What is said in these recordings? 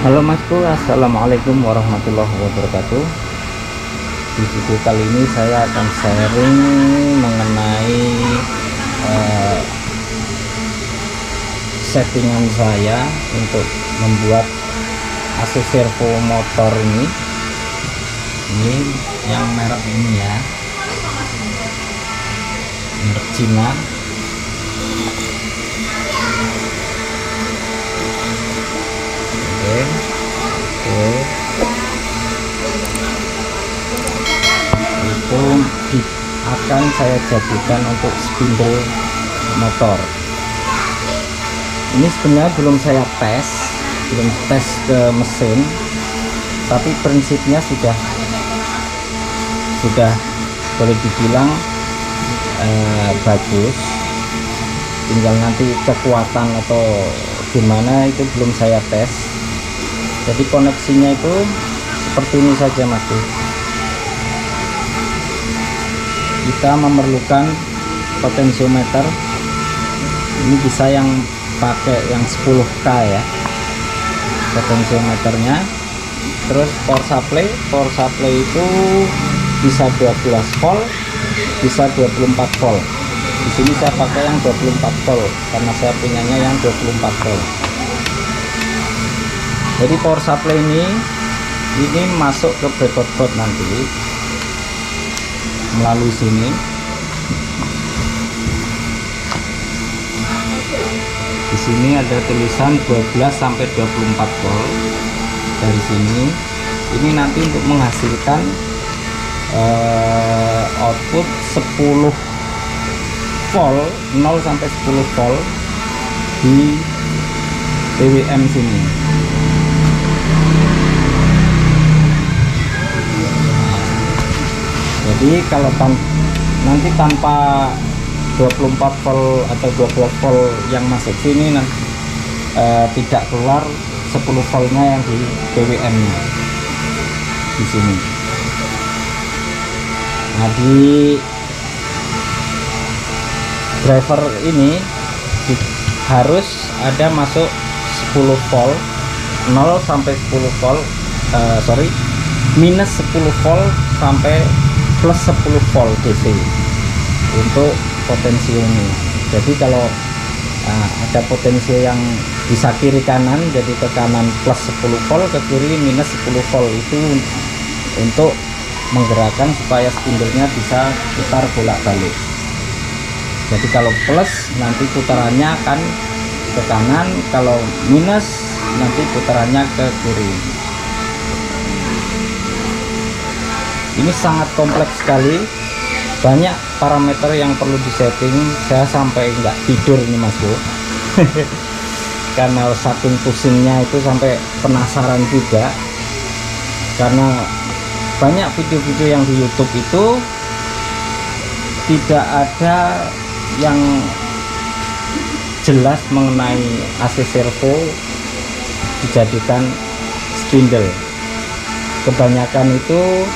Halo Masku, Assalamualaikum warahmatullahi wabarakatuh. Di video kali ini saya akan sharing mengenai settingan saya untuk membuat AC servo motor ini yang merek ini ya, merek Cina. Itu akan saya jadikan untuk spindle motor. Ini sebenarnya belum saya tes ke mesin, tapi prinsipnya sudah boleh dibilang bagus. Tinggal nanti kekuatan atau gimana itu belum saya tes. Jadi koneksinya itu seperti ini saja Mas. Kita memerlukan potensiometer. Ini bisa yang pakai yang 10K ya potensiometernya. Terus power supply itu bisa 12 volt, bisa 24 volt. Di sini saya pakai yang 24 volt karena saya punyanya yang 24 volt. Jadi power supply ini masuk ke breakout board nanti melalui sini. Di sini ada tulisan 12 sampai 24 volt. Dari sini ini nanti untuk menghasilkan output 10 volt, 0 sampai 10 volt di PWM sini. Jadi kalau nanti tanpa 24 volt atau 12 volt yang masuk sini tidak keluar 10 voltnya yang di PWM nya di sini. Nah, di driver ini harus ada masuk 10 volt, 0 sampai 10 volt, minus 10 volt sampai plus 10 volt DC untuk potensio ini. Jadi kalau ada potensio yang bisa kiri kanan, jadi ke kanan plus 10 volt, ke kiri minus 10 volt, itu untuk menggerakkan supaya spindlenya bisa putar bolak-balik. Jadi kalau plus nanti putarannya akan ke kanan, kalau minus nanti putarannya ke kiri. Ini sangat kompleks sekali, banyak parameter yang perlu disetting. Saya sampai nggak tidur nih Mas Bro. Karena saking pusingnya itu sampai penasaran juga, karena banyak video-video yang di YouTube itu tidak ada yang jelas mengenai AC servo dijadikan spindle. Kebanyakan itu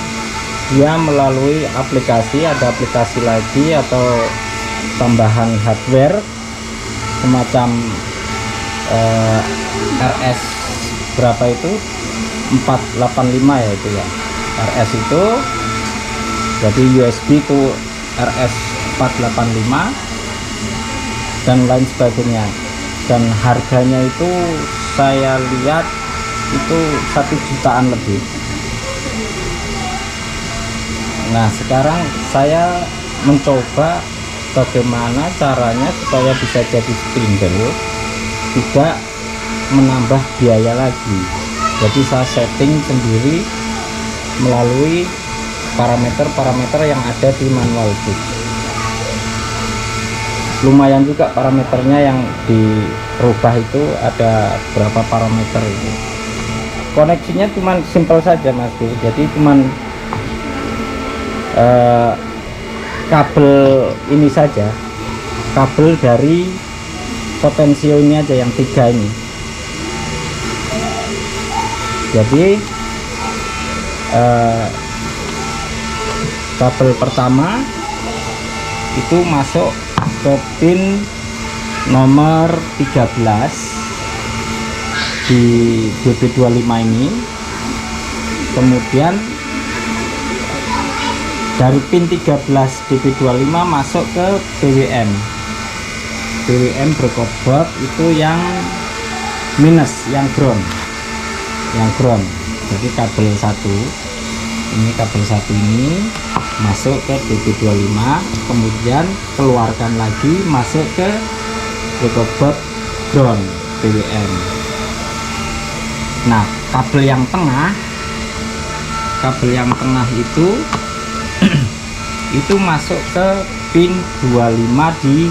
dia melalui aplikasi, ada aplikasi lagi atau tambahan hardware semacam RS berapa itu 485 ya itu ya, RS itu jadi USB itu RS 485 dan lain sebagainya, dan harganya itu saya lihat itu 1 jutaan lebih. Nah, sekarang saya mencoba bagaimana caranya supaya bisa jadi spindle, tidak menambah biaya lagi. Jadi saya setting sendiri melalui parameter-parameter yang ada di manual book. Lumayan juga parameternya yang dirubah, itu ada berapa parameter itu. Koneksinya cuman simple saja Mas Bu. Jadi cuman kabel ini saja, kabel dari potensio ini aja yang 3 ini. Jadi kabel pertama itu masuk ke pin nomor 13 di DB25 ini. Kemudian dari pin 13 DB25 masuk ke PWM berkobot itu yang minus, yang ground. Jadi kabel satu ini masuk ke DB25, kemudian keluarkan lagi masuk ke berkobot ground PWM. Nah, kabel yang tengah itu itu masuk ke pin 25 di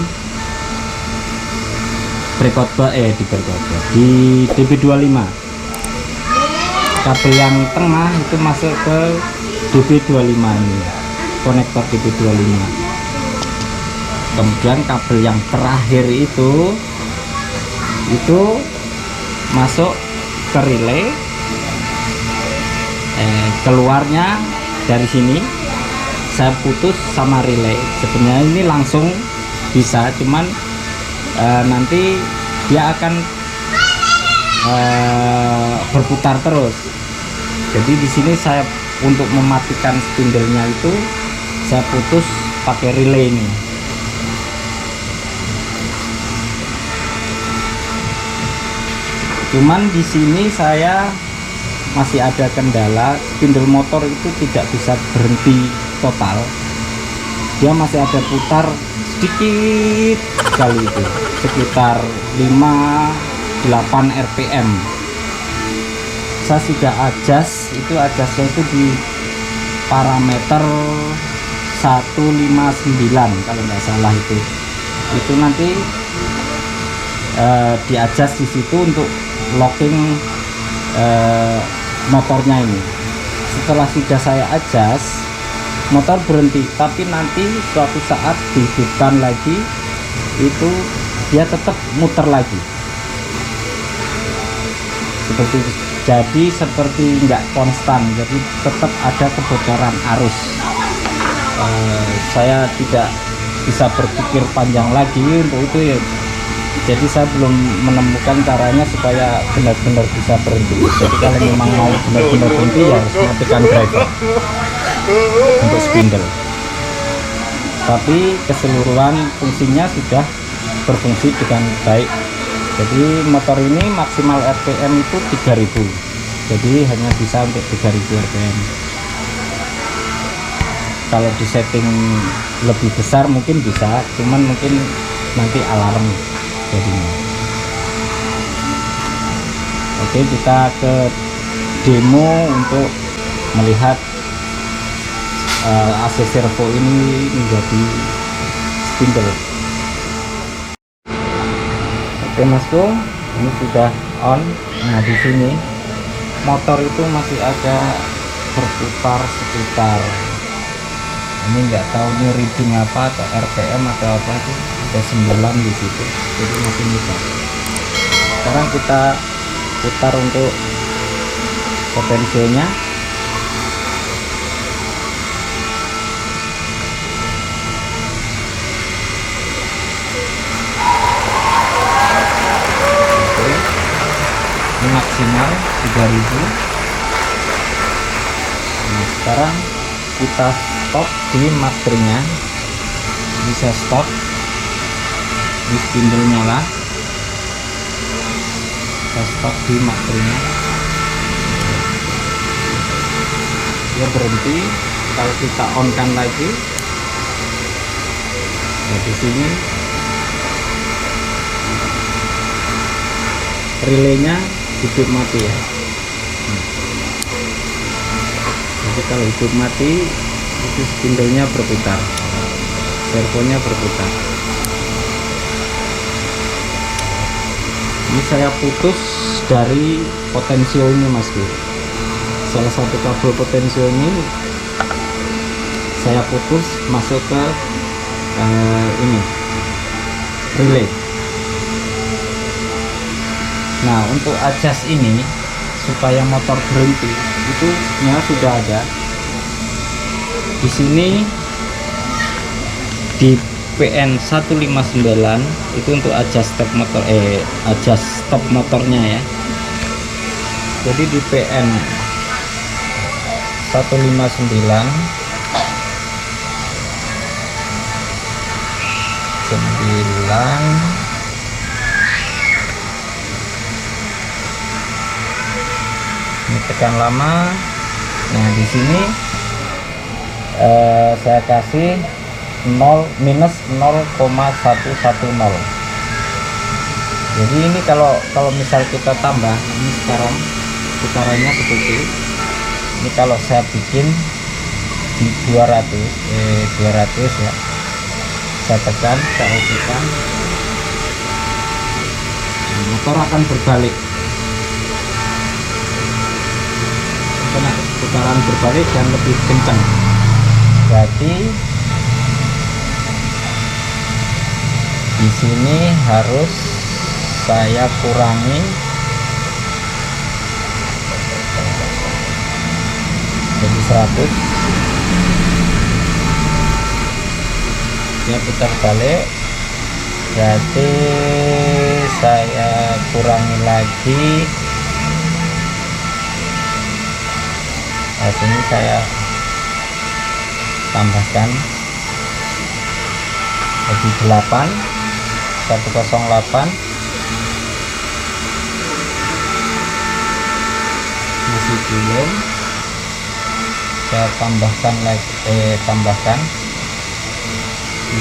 di DB25. Kabel yang tengah itu masuk ke DB25 ini, konektor DB25. Kemudian kabel yang terakhir itu masuk ke relay. Keluarnya dari sini saya putus sama relay. Sebenarnya ini langsung bisa, cuman nanti dia akan berputar terus. Jadi di sini saya untuk mematikan spindle-nya itu saya putus pakai relay ini. Cuman di sini saya masih ada kendala, spindle motor itu tidak bisa berhenti total. Dia masih ada putar sedikit sekali, itu sekitar 5-8 rpm. Saya sudah adjust, adjustnya itu di parameter 159 kalau nggak salah. Itu nanti di adjust di situ untuk locking motornya ini. Setelah sudah saya adjust, motor berhenti, tapi nanti suatu saat dihidupkan lagi itu dia tetap muter lagi seperti itu. Jadi seperti nggak konstan, jadi tetap ada kebocoran arus. Saya tidak bisa berpikir panjang lagi untuk itu ya. Jadi saya belum menemukan caranya supaya benar-benar bisa berhenti. Jadi kalau memang mau benar-benar berhenti ya harus matikan driver untuk spindle. Tapi keseluruhan fungsinya sudah berfungsi dengan baik. Jadi motor ini maksimal RPM itu 3000. Jadi hanya bisa untuk 3000 RPM. Kalau di setting lebih besar mungkin bisa, cuman mungkin nanti alarm jadinya. Oke, kita ke demo untuk melihat AC servo ini menjadi spindle. Oke Masku, ini sudah on. Nah, di sini motor itu masih ada berputar sekitar, ini nggak tahu ini reading apa atau RPM atau apa, itu ada 9 di situ, jadi masih muter. Sekarang kita putar untuk potensionya. Maksimal 3000. Nah, sekarang kita stop di masternya, bisa stop di spindle nyala, kita stop di masternya, dia berhenti. Kalau kita on kan lagi, nah, di sini relaynya hidup mati ya. Jadi kalau hidup mati itu spindle-nya berputar, servonya berputar. Ini saya putus dari potensio ini Masku. Salah satu kabel potensio ini saya putus masuk ke ini relay. Nah, untuk adjust ini supaya motor berhenti itu sebenarnya sudah ada di sini di PN 159. Itu untuk adjust stop motor, adjust stop motornya ya. jadi di PN 159 ini tekan lama. Nah di sini saya kasih minus 0,110. Jadi ini kalau misal kita tambah, ini sekarang putarannya seperti ini. Kalau saya bikin di 200 ya, saya tekan, saya okekan, motor akan berbalik. Putaran berbalik dan lebih kencang. Berarti di sini harus saya kurangi jadi 100. Dia putar balik, berarti saya kurangi lagi. Nah, sini saya tambahkan jadi 8, 108. Masih belum, saya tambahkan lagi, tambahkan 9.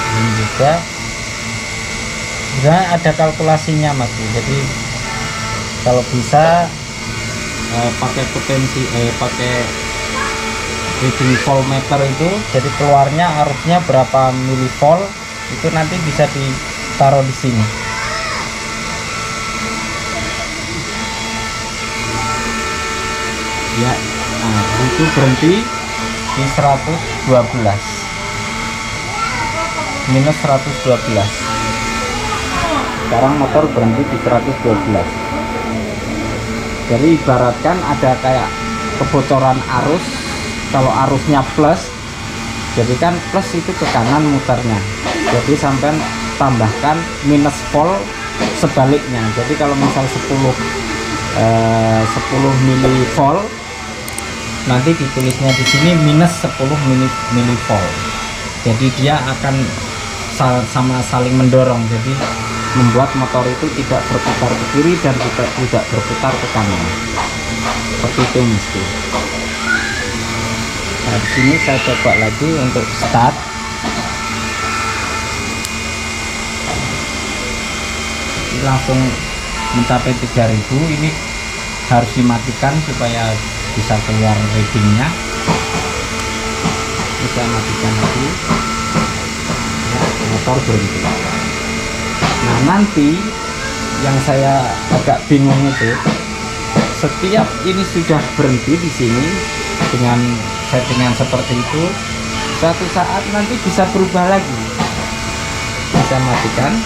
Ini juga sebenarnya ada kalkulasinya Mas, jadi kalau bisa pakai potensi pakai reading voltmeter itu, jadi keluarnya arusnya berapa milivolt itu nanti bisa ditaruh di sini. Ya, nah itu berhenti di 112, minus 112. Sekarang motor berhenti di 112. Jadi ibaratkan ada kayak kebocoran arus. Kalau arusnya plus, jadi kan plus itu ke kanan muternya, jadi sampai tambahkan minus volt sebaliknya. Jadi kalau misal 10 milivolt, nanti ditulisnya di sini minus 10 milivolt. Jadi dia akan sama saling mendorong, jadi membuat motor itu tidak berputar ke kiri dan tidak berputar ke kanan. Seperti itu mesti. Nah, di sini saya coba lagi untuk start. Ini langsung mencapai 3000. Ini harus dimatikan supaya bisa keluar readingnya. Ini saya matikan lagi. Ya, motor berhenti. Nah, nanti yang saya agak bingung itu, setiap ini sudah berhenti di sini dengan settingan seperti itu, suatu saat nanti bisa berubah lagi. Bisa matikan.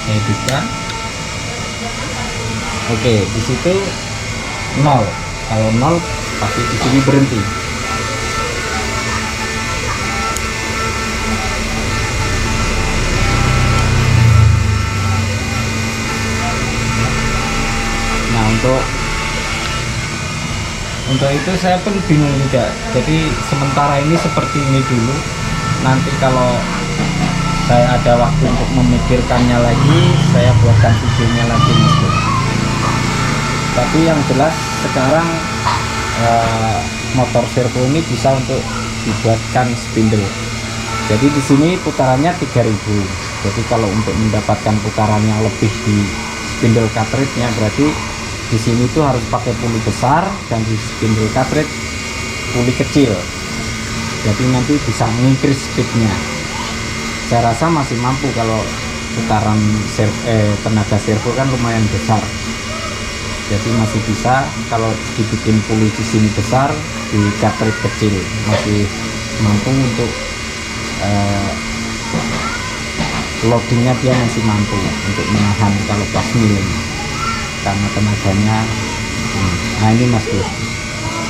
Hidupkan. Oke, di situ 0. Kalau 0 pasti di sini berhenti. Nah, untuk itu saya pun bingung juga. Jadi sementara ini seperti ini dulu. Nanti kalau saya ada waktu untuk memikirkannya lagi, saya buatkan videonya lagi Mas Bro. Tapi yang jelas sekarang motor servo ini bisa untuk dibuatkan spindle. Jadi di sini putarannya 3000. Jadi kalau untuk mendapatkan putaran yang lebih di spindle cartridge-nya, berarti di sini tuh harus pakai puli besar dan di spindle cartridge puli kecil. Jadi nanti bisa mengikris speednya. Saya rasa masih mampu kalau putaran tenaga servo kan lumayan besar. Jadi masih bisa kalau dibikin puli di sini besar, di cartridge kecil masih mampu untuk loadingnya, dia masih mampu untuk menahan kalau pas miring karena tenaganya. Nah ini Mas Bro,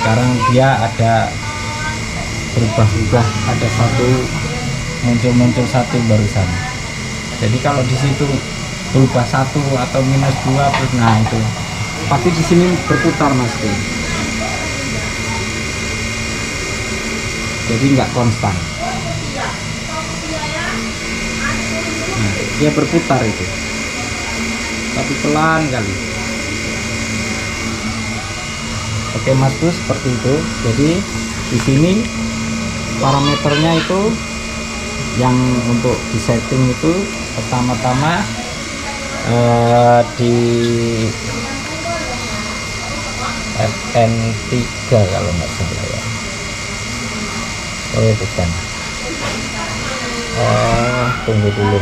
sekarang dia ada berubah-ubah, ada satu muncul satu barusan. Jadi kalau di situ berubah satu atau minus dua, nah itu pasti di sini berputar Masku. Jadi nggak konstan. Nah, dia berputar itu, tapi pelan kali. Oke Masku, seperti itu. Jadi di sini parameternya itu yang untuk di setting itu pertama-tama di FN3 kalau nggak salah ya. Oh ya bukan. Tunggu dulu.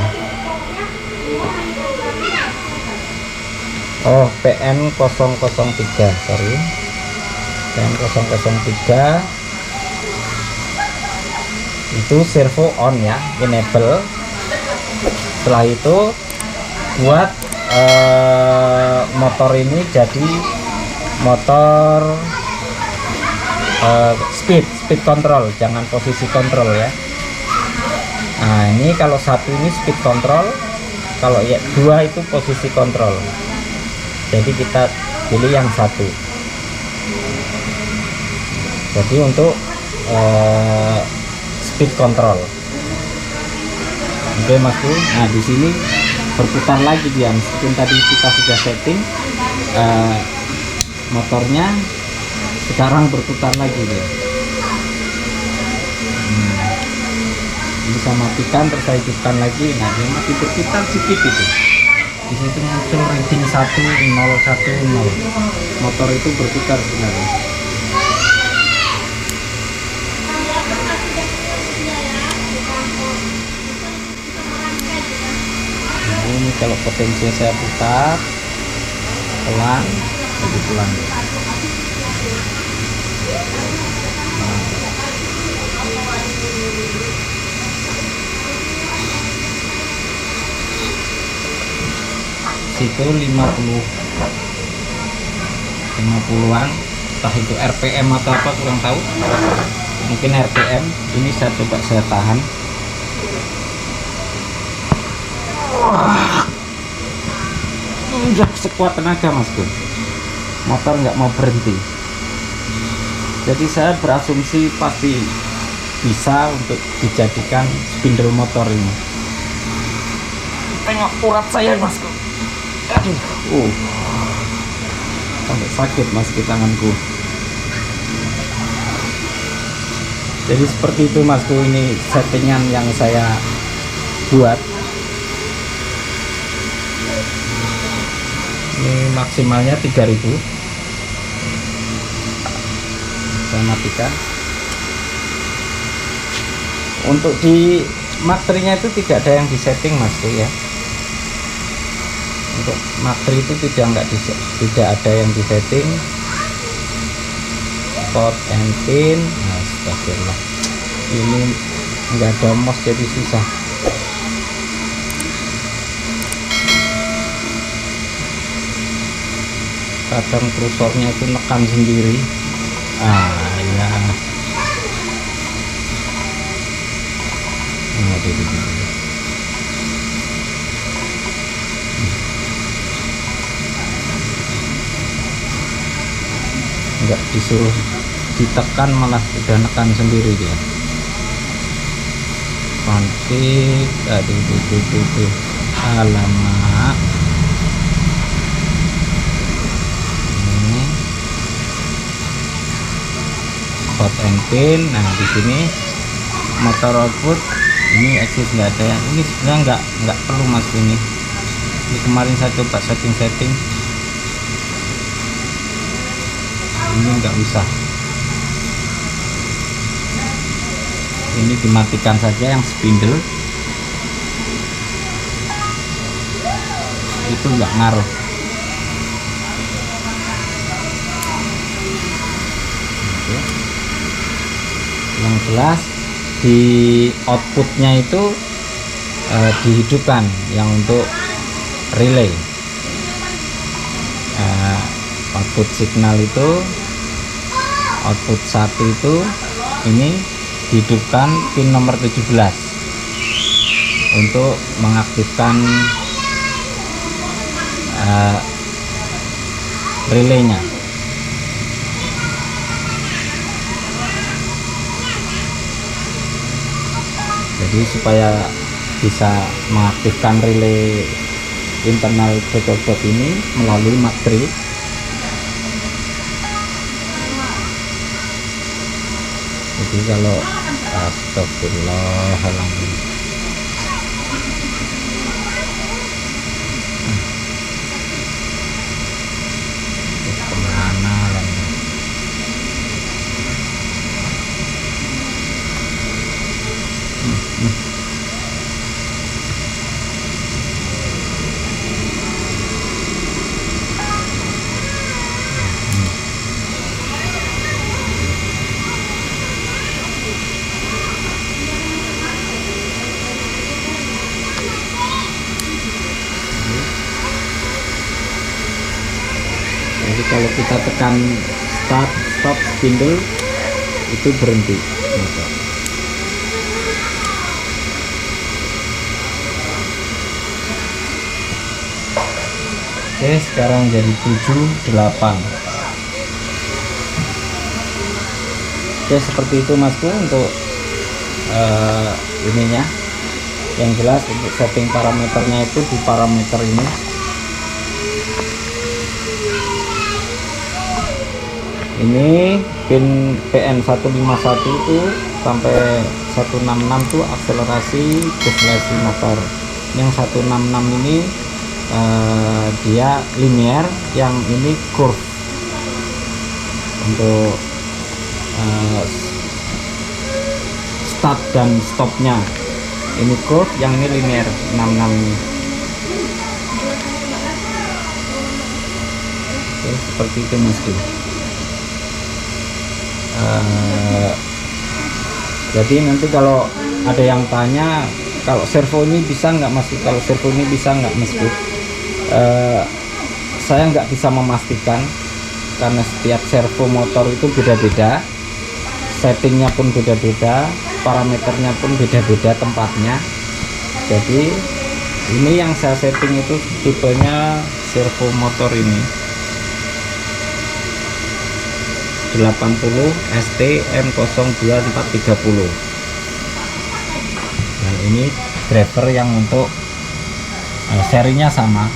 Oh, PN003, sorry. PN003 itu servo on ya, enable. Setelah itu buat motor ini jadi motor speed control, jangan posisi kontrol ya. Nah ini kalau satu ini speed control, kalau ya dua itu posisi kontrol. Jadi kita pilih yang satu. Jadi untuk speed control. Oke Masku. Nah di sini berputar lagi dia, meskipun tadi kita sudah setting motornya, sekarang berputar lagi dia. Bisa matikan, terus saya hidupkan lagi. Nah dia masih berputar sedikit itu. Di situ muncul reading 1010. Motor itu berputar sebenarnya. Nah, ini kalau potensi saya putar pelan, lebih pelan. Situ 50-an, entah itu RPM atau apa, kurang tahu, mungkin RPM. Ini saya coba saya tahan. Udah sekuat tenaga Masku, motor nggak mau berhenti. Jadi saya berasumsi pasti bisa untuk dijadikan spindle motor ini. Tengok urat saya Masku. Aduh, sampai sakit Masku tanganku. Jadi seperti itu Masku, ini settingan yang saya buat. Ini maksimalnya 3000. Saya matikan. Untuk di materinya itu tidak ada yang disetting Masku ya. Untuk materi itu tidak ada yang disetting. Pot and pin, astagfirullah, ini enggak ada mos jadi susah. Kadang kursornya itu nekan sendiri. Ya. Enggak disuruh ditekan, malah udah nekan sendiri dia. Pantik, aduh, alamak. Ini hot and pin. Nah di sini motor output, ini exit nggak ada ya. Ini sebenarnya nggak perlu Mas ini. Ini kemarin saya coba setting. Ini nggak usah. Ini dimatikan saja yang spindle, itu nggak ngaruh. Oke. Yang jelas di outputnya itu dihidupkan yang untuk relay. Output signal itu, output 1 itu ini hidupkan pin nomor 17 untuk mengaktifkan relaynya. Jadi supaya bisa mengaktifkan relay internal breaker ini melalui matrix. Jadi kalau astagfirullahaladzim, kemana lagi? Jadi kalau kita tekan start stop spindle itu berhenti. Oke, sekarang jadi 78. Oke, seperti itu Masku untuk ininya. Yang jelas untuk setting parameternya itu di parameter ini. Ini pin PN151 itu sampai 166 tuh akselerasi deselasi motor. Yang 166 ini dia linear, yang ini curve untuk start dan stopnya. Ini curve, yang ini linear 66 ini. Oke, seperti itu Masku. Jadi nanti kalau ada yang tanya kalau servo ini bisa nggak Mas, kalau servo ini bisa nggak Mas, saya nggak bisa memastikan karena setiap servo motor itu beda-beda, settingnya pun beda-beda, parameternya pun beda-beda tempatnya. Jadi ini yang saya setting itu tipenya servo motor ini 80 ST M02430. Dan ini driver yang untuk serinya sama.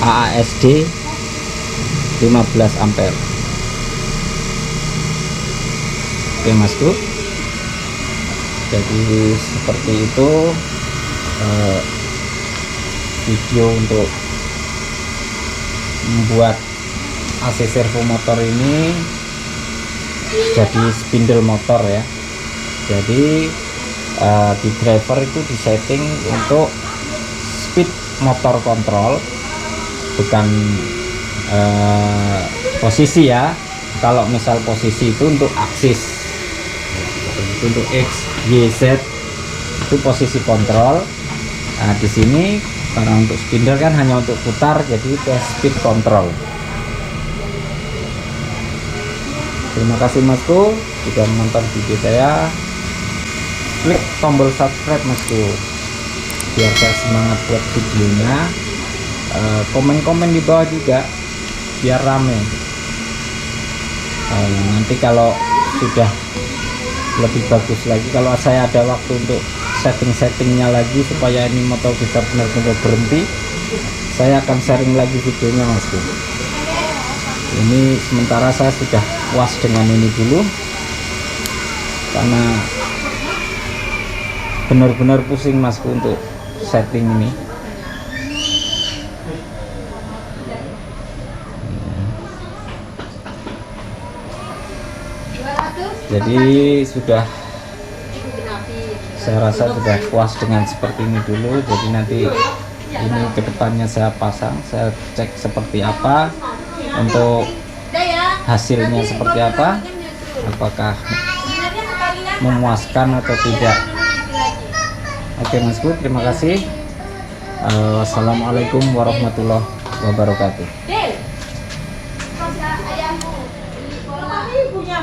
AASD 15 ampere. Oke Masku, jadi seperti itu video untuk membuat AC servo motor ini jadi spindle motor ya. Jadi di driver itu disetting untuk speed motor control, bukan posisi ya. Kalau misal posisi itu untuk aksis, untuk X, Y, Z itu posisi kontrol. Nah di sini karena untuk spindle kan hanya untuk putar, jadi itu speed control. Terima kasih Masku sudah menonton video saya. Klik tombol subscribe Masku biar saya semangat buat videonya. Komen-komen di bawah juga biar rame. Nanti kalau sudah lebih bagus lagi, kalau saya ada waktu untuk setting-settingnya lagi supaya ini motor bisa benar-benar berhenti, saya akan sharing lagi videonya Masku. Ini sementara saya sudah puas dengan ini dulu karena benar-benar pusing Masku untuk setting ini. Jadi sudah, saya rasa sudah puas dengan seperti ini dulu. Jadi nanti ini kedepannya saya pasang, saya cek seperti apa, untuk hasilnya seperti apa, apakah memuaskan atau tidak. Oke Masku, terima kasih. Wassalamualaikum warahmatullahi wabarakatuh. punya